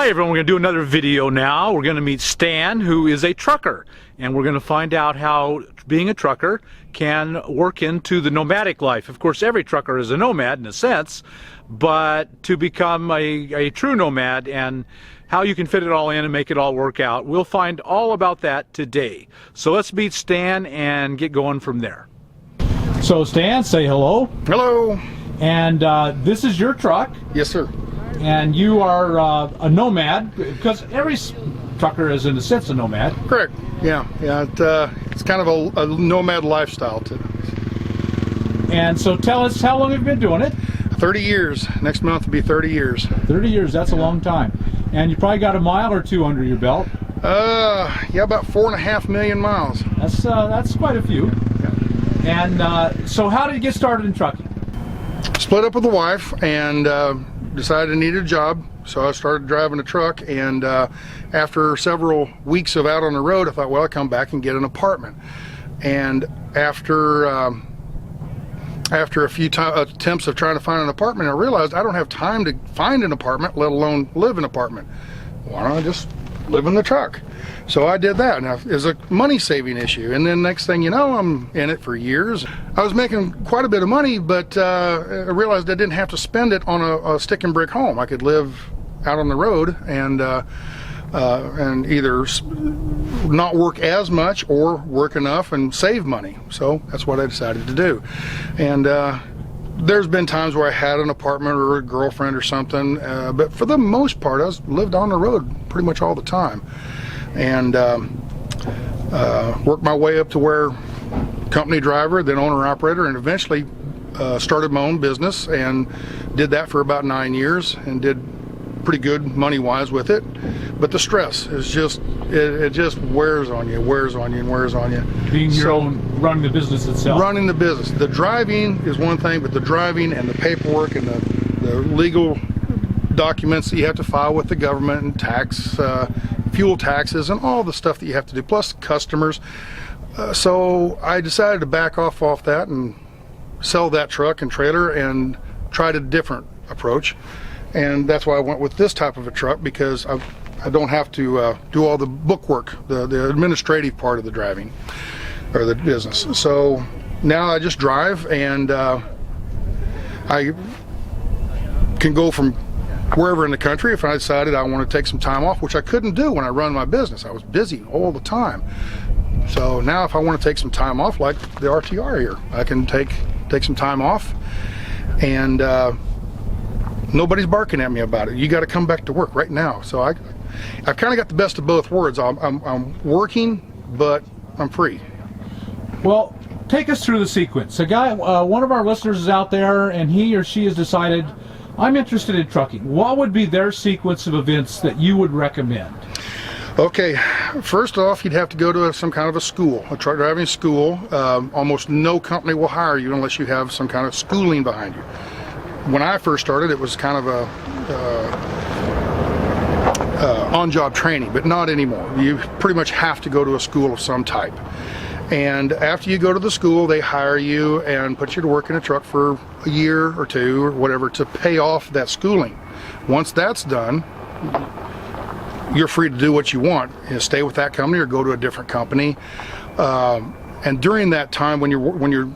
Hi everyone, we're going to do another video now. We're going to meet Stan, who is a trucker, and we're going to find out how being a trucker can work into the nomadic life. Of course, every trucker is a nomad in a sense, but to become a true nomad and how you can fit it all in and make it all work out, we'll find all about that today. So let's meet Stan and get going from there. So Stan, say hello. Hello. And this is your truck. Yes, sir. And you are a nomad, because every trucker is in a sense a nomad. Correct. Yeah. It's kind of a nomad lifestyle too. And so tell us, how long have you been doing it? 30 years. Next month will be 30 years. 30 years, that's a long time. And you probably got a mile or two under your belt. Yeah, about 4.5 million miles. That's quite a few. Yeah. And so how did you get started in trucking? Split up with the wife and decided I needed a job, so I started driving a truck, and after several weeks of out on the road, I thought, well, I'll come back and get an apartment. And after a few attempts of trying to find an apartment, I realized I don't have time to find an apartment, let alone live in an apartment. Why don't I just live in the truck? So I did that. Now, it's a money saving issue, and then next thing you know, I'm in it for years. I was making quite a bit of money, but I realized I didn't have to spend it on a stick and brick home. I could live out on the road and either not work as much or work enough and save money. So that's what I decided to do. And there's been times where I had an apartment or a girlfriend or something, but for the most part, I lived on the road pretty much all the time. And worked my way up to where company driver, then owner operator, and eventually started my own business and did that for about 9 years and did pretty good money wise with it. But the stress is just, it just wears on you, wears on you, and wears on you. Being your own, running the business itself. Running the business. The driving is one thing, but the driving and the paperwork and the legal documents that you have to file with the government and tax, fuel taxes and all the stuff that you have to do, plus customers. So I decided to back off that and sell that truck and trailer and tried a different approach. And that's why I went with this type of a truck, because I don't have to do all the bookwork, the administrative part of the driving or the business. So now I just drive, and I can go from wherever in the country if I decided I want to take some time off, which I couldn't do when I run my business. I was busy all the time. So now if I want to take some time off, like the RTR here, I can take some time off, and nobody's barking at me about it. You got to come back to work right now. So I've kind of got the best of both worlds. I'm working, but I'm free. Well, Take us through the sequence. A guy, one of our listeners is out there, and he or she has decided, I'm interested in trucking. What would be their sequence of events that you would recommend? Okay, first off, you'd have to go to some kind of a school, a truck driving school. Almost no company will hire you unless you have some kind of schooling behind you. When I first started, it was kind of a on-job training, but not anymore. You pretty much have to go to a school of some type. And after you go to the school, they hire you and put you to work in a truck for a year or two or whatever to pay off that schooling. Once that's done, you're free to do what you want. You know, stay with that company or go to a different company. And during that time, when you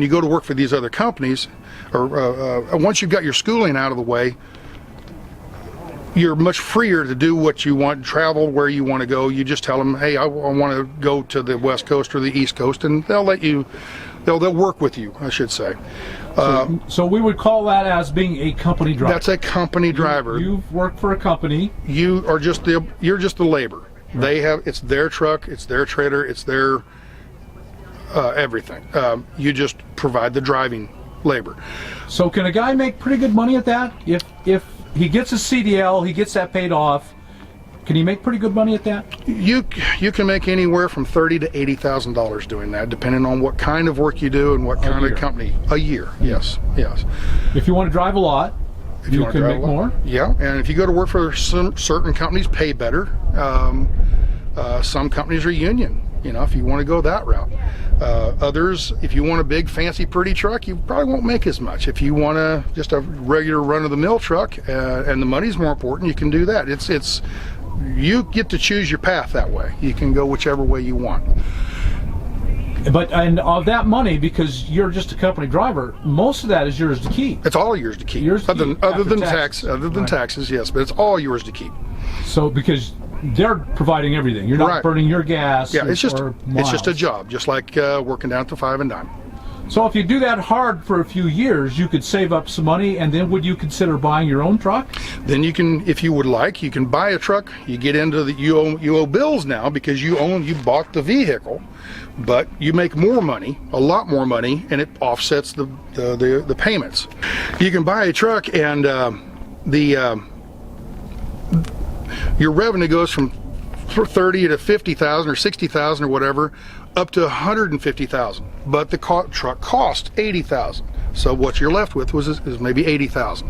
go to work for these other companies, or once you've got your schooling out of the way, you're much freer to do what you want, travel where you want to go. You just tell them, hey, I want to go to the West Coast or the East Coast, and they'll let you, they'll work with you, I should say. So we would call that as being a company driver. That's a company driver. You've worked for a company. You're just the labor. Right. They have, it's their truck, it's their trailer, it's their everything. You just provide the driving labor. So can a guy make pretty good money at that? If he gets a CDL, he gets that paid off, can he make pretty good money at that? You can make anywhere from $30,000 to $80,000 doing that, depending on what kind of work you do and what kind of company. A year, yes. If you want to drive a lot, you can make more. Yeah, and if you go to work for certain companies, pay better. Some companies are union, You know, if you want to go that route. Others, if you want a big, fancy, pretty truck, you probably won't make as much. If you want just a regular run-of-the-mill truck, and the money's more important, you can do that. It's you get to choose your path that way. You can go whichever way you want. But and of that money, because you're just a company driver, most of that is yours to keep. It's all yours to keep. Other than taxes, yes, but it's all yours to keep. So because they're providing everything, you're not burning your gas. Yeah, it's just a job, just like working down at the 5 and Dime. So if you do that hard for a few years, you could save up some money, and then would you consider buying your own truck? Then you can, if you would like, you can buy a truck. You get into the you owe bills now because you bought the vehicle, but you make more money, a lot more money, and it offsets the payments. You can buy a truck, and your revenue goes from 30 to 50,000 or 60,000 or whatever, up to 150,000. But the truck cost 80,000. So what you're left with is maybe 80,000.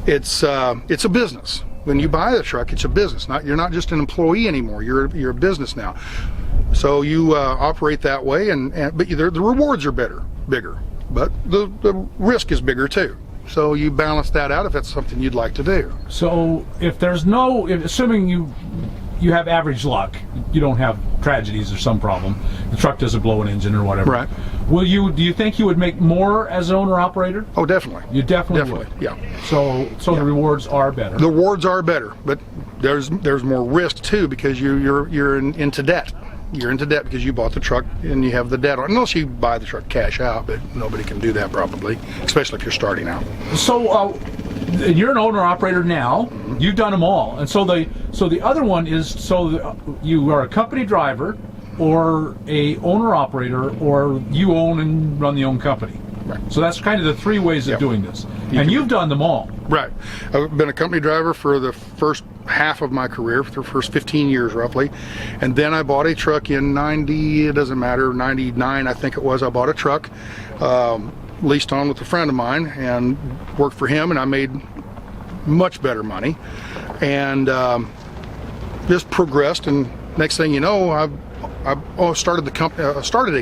It's a business. When you buy the truck, it's a business. You're not just an employee anymore. You're a business now. So you operate that way, but the rewards are bigger, but the risk is bigger too. So you balance that out if that's something you'd like to do. So if there's assuming you have average luck, you don't have tragedies or some problem, the truck doesn't blow an engine or whatever. Right. Do you think you would make more as an owner-operator? Oh, definitely. You definitely would. Yeah. So the rewards are better. The rewards are better, but there's more risk too because you're into debt. You're into debt because you bought the truck and you have the debt on. Unless you buy the truck cash out, but nobody can do that probably, especially if you're starting out. So you're an owner-operator now. Mm-hmm. You've done them all, and so the other one is you are a company driver, or a owner-operator, or you own and run your own company. Right. So that's kind of the three ways of doing this, and you've done them all. Right. I've been a company driver for the first half of my career, for the first 15 years roughly, and then I bought a truck in 90, it doesn't matter, 99 I think it was. I bought a truck, leased on with a friend of mine, and worked for him, and I made much better money, and just progressed, and next thing you know, I started a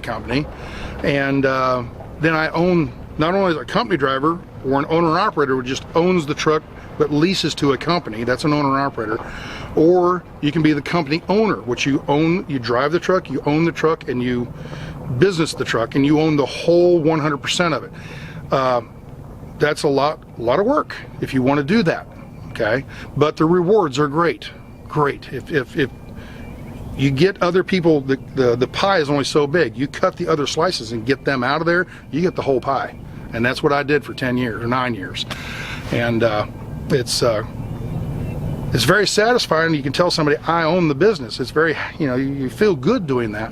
company, and then I own, not only as a company driver or an owner-operator who just owns the truck but leases to a company, that's an owner-operator, or you can be the company owner, which you drive the truck, you own the truck, and you business the truck, and you own the whole 100% of it. That's a lot of work if you want to do that, okay? But the rewards are great. If you get other people, the pie is only so big. You cut the other slices and get them out of there, you get the whole pie. And that's what I did for 10 years or 9 years. And it's very satisfying. You can tell somebody I own the business. It's very, you feel good doing that.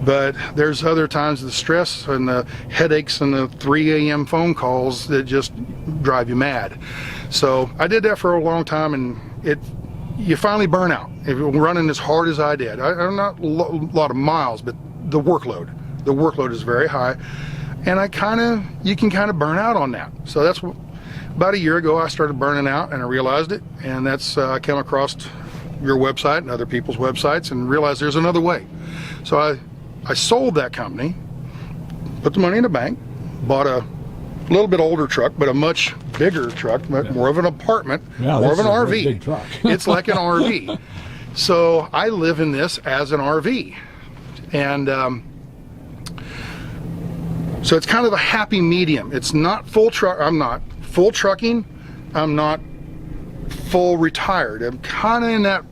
But there's other times the stress and the headaches and the 3 a.m. phone calls that just drive you mad. So I did that for a long time, and you finally burn out. If you're running as hard as I did, I'm not a lot of miles, but the workload is very high, and you can kind of burn out on that. So that's what, about a year ago I started burning out, and I realized it, and that's I came across your website and other people's websites and realized there's another way. So I sold that company, put the money in the bank, bought a little bit older truck, but a much bigger truck, more of an apartment, more of an RV. Big truck. It's like an RV. So I live in this as an RV. And so it's kind of a happy medium. It's not full truck. I'm not full trucking. I'm not full retired. I'm kind of in that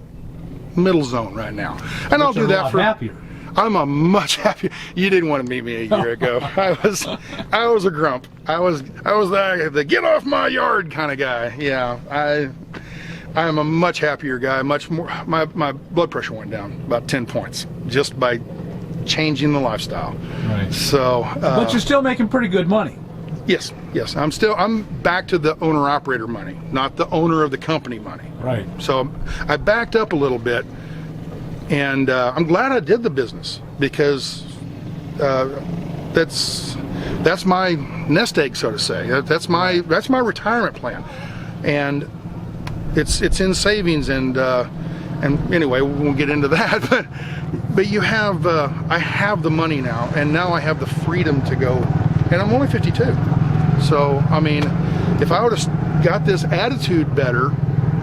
middle zone right now. And I'll do that for happier. I'm a much happier. You didn't want to meet me a year ago. I was a grump. I was the get off my yard kind of guy. Yeah, I am a much happier guy. Much more. My blood pressure went down about 10 points just by changing the lifestyle. Right. So. But you're still making pretty good money. Yes. I'm back to the owner-operator money, not the owner of the company money. Right. So I backed up a little bit. And I'm glad I did the business, because that's my nest egg, so to say. That's my retirement plan, and it's in savings, and And anyway, we won't get into that, but you have, I have the money now, and now I have the freedom to go, and I'm only 52. So, I mean, if I would have got this attitude better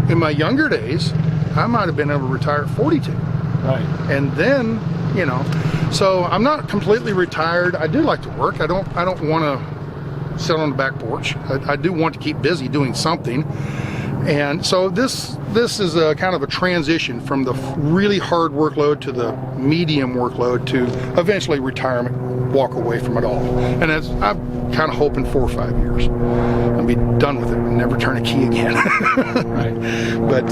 in my younger days, I might have been able to retire at 42. Right. And then, you know, so I'm not completely retired. I do like to work. I don't want to sit on the back porch. I do want to keep busy doing something. And so this is a kind of a transition from the really hard workload to the medium workload to eventually retirement, walk away from it all. And that's, I'm kind of hoping 4 or 5 years I'll be done with it and never turn a key again. Right. But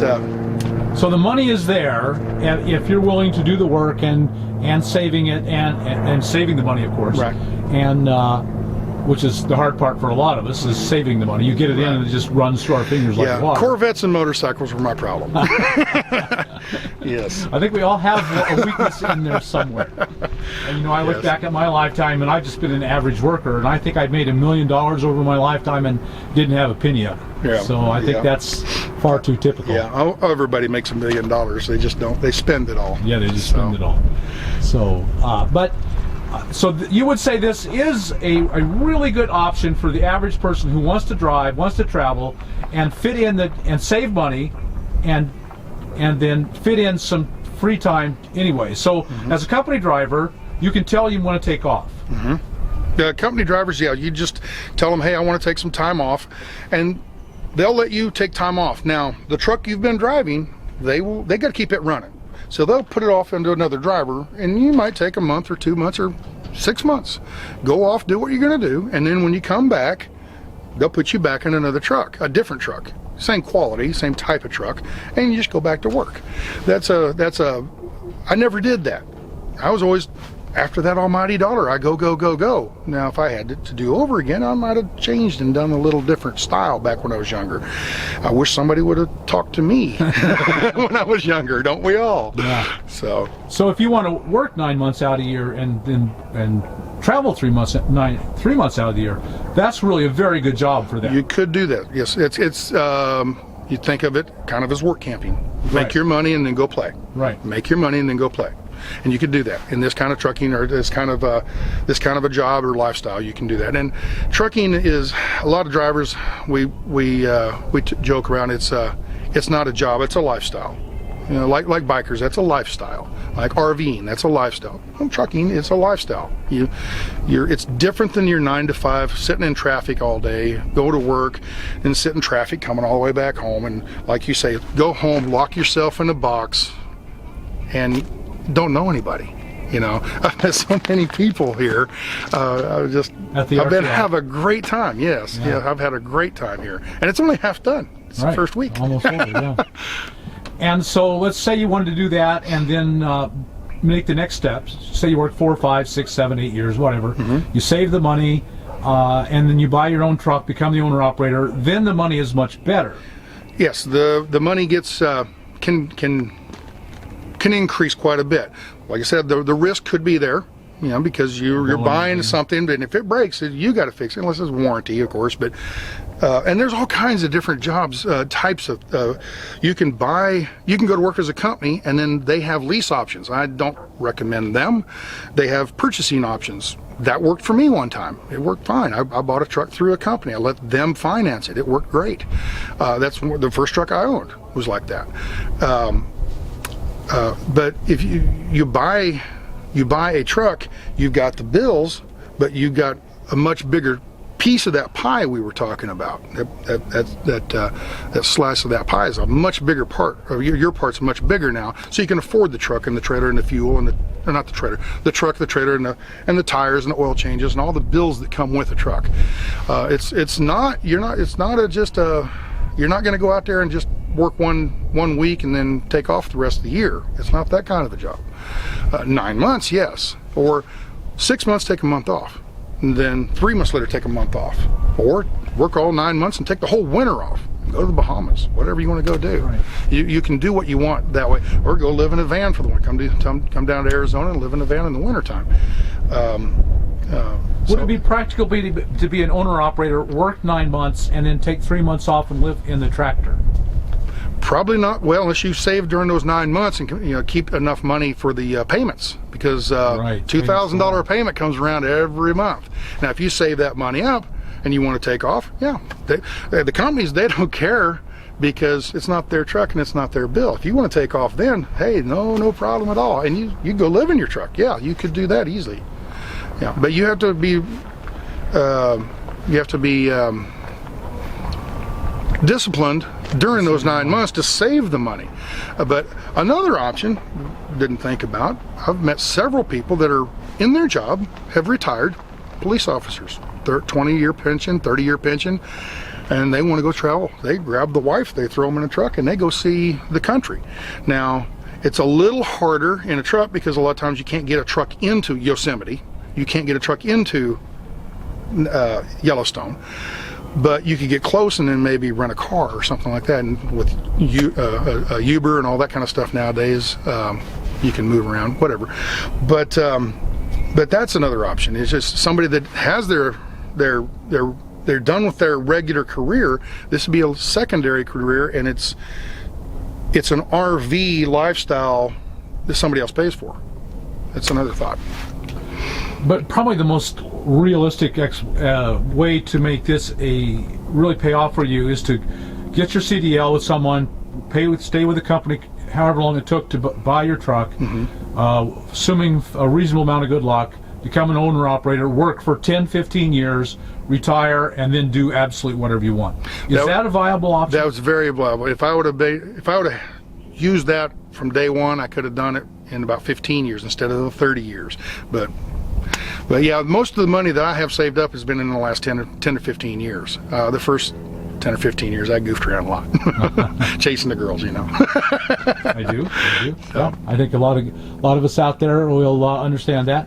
so the money is there, and if you're willing to do the work and saving it and saving the money, of course. Right. And which is the hard part for a lot of us, is saving the money. You get it in and it just runs through our fingers like water. Corvettes and motorcycles were my problem. Yes. I think we all have a weakness in there somewhere. And you know, I look back at my lifetime, and I've just been an average worker, and I think I've made $1 million over my lifetime and didn't have a penny of it. Yeah. So I think that's far too typical. Yeah, everybody makes $1 million. They just don't. They spend it all. Yeah, they just spend it all. So, so you would say this is a really good option for the average person who wants to drive, wants to travel, and fit in and save money, and then fit in some free time anyway. So as a company driver, you can tell you want to take off. The company drivers, yeah, you just tell them, hey, I want to take some time off, and they'll let you take time off. Now, the truck you've been driving, they got to keep it running. So they'll put it off into another driver, and you might take a month or 2 months or 6 months. Go off, do what you're going to do, and then when you come back, they'll put you back in another truck, a different truck, same quality, same type of truck, and you just go back to work. I never did that. I was always, after that almighty dollar, I go, go, go, go. Now, if I had to do over again, I might have changed and done a little different style back when I was younger. I wish somebody would have talked to me when I was younger, don't we all? Yeah. So if you want to work 9 months out of the year and travel 3 months out of the year, that's really a very good job for that. You could do that. Yes, it's you think of it kind of as work camping. Make your money and then go play. Right. Make your money and then go play. And you could do that in this kind of trucking or this kind of a job or lifestyle. You can do that. And trucking is, a lot of drivers, we joke around. It's not a job. It's a lifestyle. You know, like bikers, that's a lifestyle. Like RVing, that's a lifestyle. Well, trucking, it's a lifestyle. It's different than your 9 to 5, sitting in traffic all day, go to work, and sit in traffic, coming all the way back home. And like you say, go home, lock yourself in a box, and don't know anybody. You know, I've met so many people here. I've been have a great time. Yes, I've had a great time here, and it's only half done. It's the first week. Almost over, yeah. And so let's say you wanted to do that, and then make the next steps. Say you work 4, 5, 6, 7, 8 years, whatever. You save the money, and then you buy your own truck, become the owner operator. Then the money is much better. Yes, the money gets can increase quite a bit. Like I said, the risk could be there, you know, because you're buying something, and if it breaks, you got to fix it, unless it's warranty, of course. But and there's all kinds of different jobs, types of. You can go to work as a company, and then they have lease options. I don't recommend them. They have purchasing options. That worked for me one time. It worked fine. I bought a truck through a company. I let them finance it. It worked great. That's the first truck I owned was like that. But if you buy a truck, you've got the bills, but you've got a much bigger piece of that pie we were talking about. That slice of that pie is a much bigger part. Or your part's much bigger now, so you can afford the truck and the trailer and the fuel and the truck, the trailer, and the tires and the oil changes and all the bills that come with a truck. You're not going to go out there and just work one week and then take off the rest of the year. It's not that kind of a job. 9 months, yes, or 6 months, take a month off, and then 3 months later take a month off, or work all 9 months and take the whole winter off. Go to the Bahamas, whatever you want to go do. Right. You can do what you want that way, or go live in a van for the winter. Come down to Arizona and live in a van in the wintertime. Would it be practical to be an owner-operator, work 9 months, and then take 3 months off and live in the tractor? Probably not. Well, unless you save during those 9 months and keep enough money for the payments, because Right. $2,000 payment comes around every month. Now, if you save that money up and you want to take off, yeah, the companies, they don't care, because it's not their truck and it's not their bill. If you want to take off, then hey, no problem at all, and you go live in your truck. Yeah, you could do that easily. Yeah, but you have to be disciplined during those 9 months to save the money. But another option, didn't think about, I've met several people that are in their job, have retired, police officers. They're 20-year pension, 30-year pension, and they want to go travel. They grab the wife, they throw them in a truck, and they go see the country. Now, it's a little harder in a truck, because a lot of times you can't get a truck into Yosemite. You can't get a truck into Yellowstone. But you could get close and then maybe rent a car or something like that. And with Uber and all that kind of stuff nowadays, you can move around, whatever. But that's another option. It's just somebody that has they're done with their regular career. This would be a secondary career, and it's an RV lifestyle that somebody else pays for. That's another thought. But probably the most realistic way to make this really pay off for you is to get your CDL with someone, stay with the company however long it took to buy your truck, assuming a reasonable amount of good luck, become an owner-operator, work for 10, 15 years, retire, and then do absolutely whatever you want. Is that a viable option? That was very viable. If I would have used that from day one, I could have done it in about 15 years instead of the 30 years. But yeah, most of the money that I have saved up has been in the last 10 to 15 years. The first 10 or 15 years, I goofed around a lot, chasing the girls, I do. Yeah, I think a lot of us out there will understand that.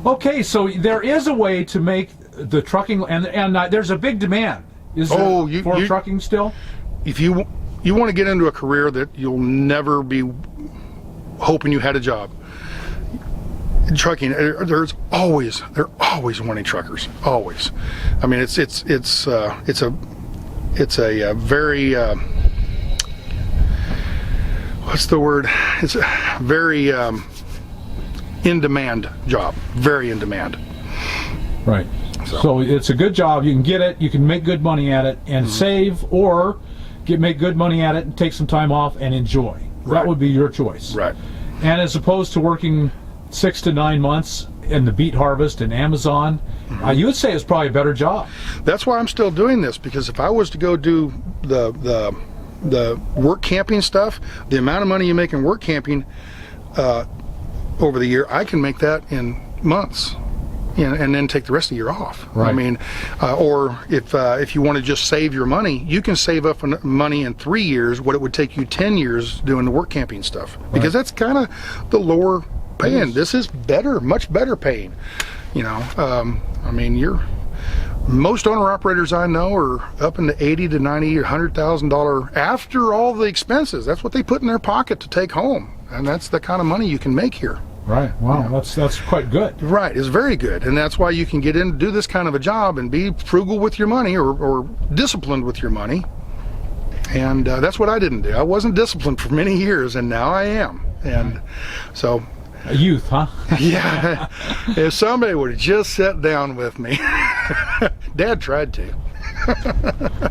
Okay, so there is a way to make the trucking, and there's a big demand. Is there for trucking still? If you want to get into a career that you'll never be hoping you had a job, trucking, they're always wanting truckers, always. I mean, it's a very what's the word? It's a very in demand job, very in demand. Right. So it's a good job. You can get it. You can make good money at it and save, or make good money at it and take some time off and enjoy. Right. That would be your choice. Right. And as opposed to working 6 to 9 months in the beet harvest in Amazon, you would say it's probably a better job. That's why I'm still doing this, because if I was to go do the work camping stuff, the amount of money you make in work camping over the year, I can make that in months, and then take the rest of the year off. Right. I mean, or if you want to just save your money, you can save up money in 3 years what it would take you 10 years doing the work camping stuff, because that's kind of the lower paying. This is better, much better paying. I mean, most owner operators I know are up in the $80,000 to $90,000 or $100,000 after all the expenses. That's what they put in their pocket to take home, and that's the kind of money you can make here. Right. Wow. That's quite good. Right. It's very good, and that's why you can get in, do this kind of a job, and be frugal with your money, or disciplined with your money. And that's what I didn't do. I wasn't disciplined for many years, and now I am. And so. A youth, huh? Yeah. If somebody would have just sat down with me. Dad tried to.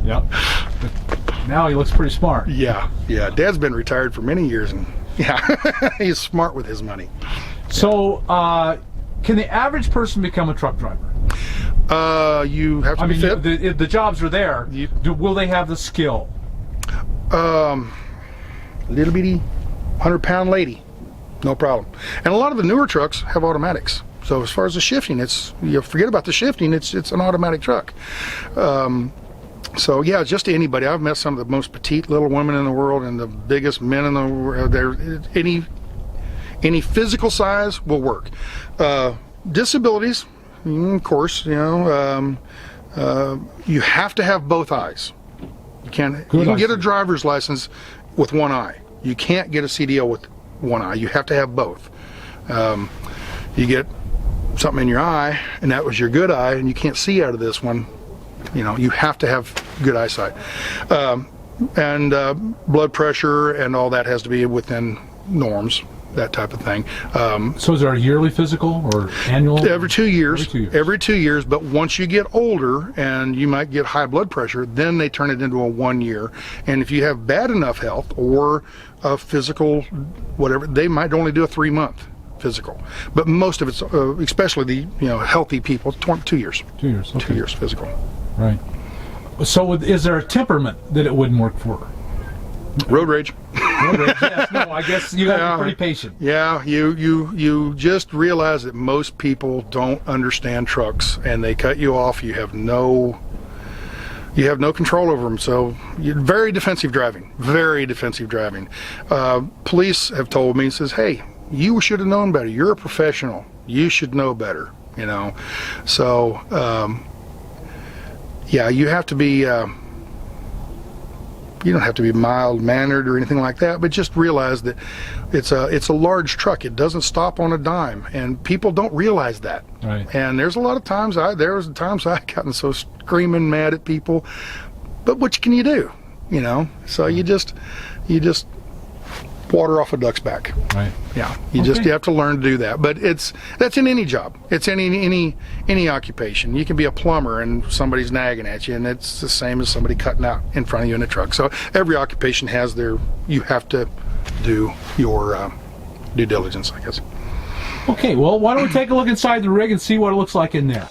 Yep. Now he looks pretty smart. Yeah. Dad's been retired for many years, and he's smart with his money. So, can the average person become a truck driver? You have to be fit. The jobs are there. Will they have the skill? Little bitty 100-pound lady. No problem. And a lot of the newer trucks have automatics. So as far as the shifting, you forget about the shifting. It's an automatic truck. So yeah, just anybody. I've met some of the most petite little women in the world and the biggest men in the world. Any physical size will work. Disabilities, of course. You have to have both eyes. You can get a driver's license with one eye. You can't get a CDL with one eye. You have to have both. You get something in your eye, and that was your good eye, and you can't see out of this one. You have to have good eyesight. and blood pressure and all that has to be within norms, that type of thing. So is there a yearly physical or annual? Every 2 years. Every 2 years. Every 2 years, but once you get older and you might get high blood pressure, then they turn it into a 1 year. And if you have bad enough health or a physical, whatever, they might only do a 3-month physical. But most of it's, especially the healthy people, 2 years. 2 years. Okay. 2 years physical. Right. So is there a temperament that it wouldn't work for? Road rage. Road rage, yes. No, I guess you got to be pretty patient. Yeah, you just realize that most people don't understand trucks, and they cut you off. You have no control over them. So very defensive driving. Very defensive driving. Police have told me, says, "Hey, you should have known better. You're a professional. You should know better." So yeah, you have to be. You don't have to be mild-mannered or anything like that, but just realize that it's a large truck. It doesn't stop on a dime, and people don't realize that. Right. And there's a lot of times I gotten so screaming mad at people, but what can you do? So you just water off a duck's back. Right. Yeah. You have to learn to do that. But that's in any job. It's in any occupation. You can be a plumber and somebody's nagging at you, and it's the same as somebody cutting out in front of you in a truck. So every occupation has you have to do your due diligence, I guess. Okay, well, why don't we take a look inside the rig and see what it looks like in there?